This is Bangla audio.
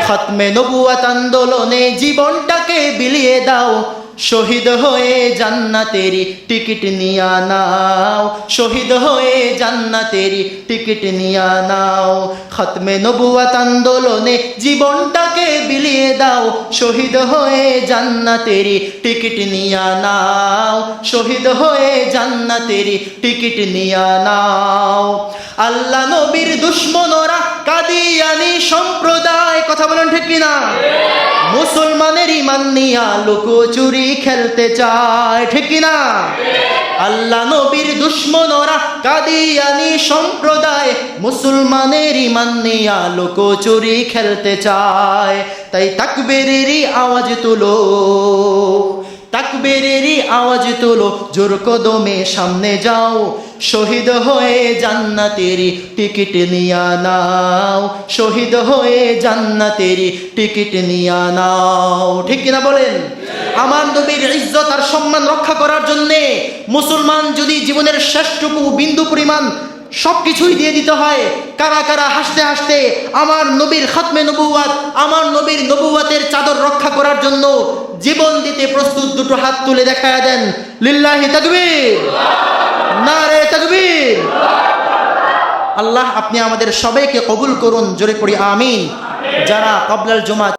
খতমে নবুয়ত আন্দোলনে জীবনটাকে বিলিয়ে দাও, শহীদ হয়ে জান্নাতেরই টিকিট নিয়া নাও, শহীদ হয়ে জান্নাতেরই টিকিট নিয়া নাও। খতমে নবুয়ত আন্দোলনে জীবনটাকে বিলিয়ে দাও, শহীদ হয়ে জান্নাতেরই টিকিট নিয়া নাও, শহীদ হয়ে জান্নাতেরই টিকিট নিয়া নাও। আল্লাহ নবীর দুশমনরা কাদিয়ানী সম্প্রদায়, কথা বলেন ঠিক কিনা? মুসলমানের ইমান নিয়া লুকোচুরি খেলতে চায়, ঠিক কিনা? আল্লাহ নবীর দুশমনরা কাদিয়ানী সম্প্রদায় মুসলমানের ইমান নিয়া লুকোচুরি খেলতে চায়। তাই তাকবীরেরই আওয়াজ তুলো, তাকবীরেরই আওয়াজ তুলো, জোর কদমে সামনে যাও, শহীদ হয়ে জান্নাতেরই টিকিট নিয়া নাও, শহীদ হয়ে জান্নাতেরই টিকিট নিয়া নাও। ঠিক কিনা বলেন? আমার নবীর ইজ্জত আর সম্মান রক্ষা করার জন্যে মুসলমান যদি জীবনের শেষটুকু বিন্দু পরিমাণ সবকিছুই দিয়ে দিতে হয়, কারা কারা হাসতে হাসতে আমার নবীর খতমে নবুয়ত, আমার নবীর নবুয়তের চাদর রক্ষা করার জন্য জীবন দিতে প্রস্তুত? দুটো হাত তুলে দেখায়া দেন। লিল্লাহি তাকবীর, নারে তাকবীর। আল্লাহ আপনি আমাদের সবাইকে কবুল করুন, জোরে পড়ি আমিন। যারা ক্বাবলাল জুমা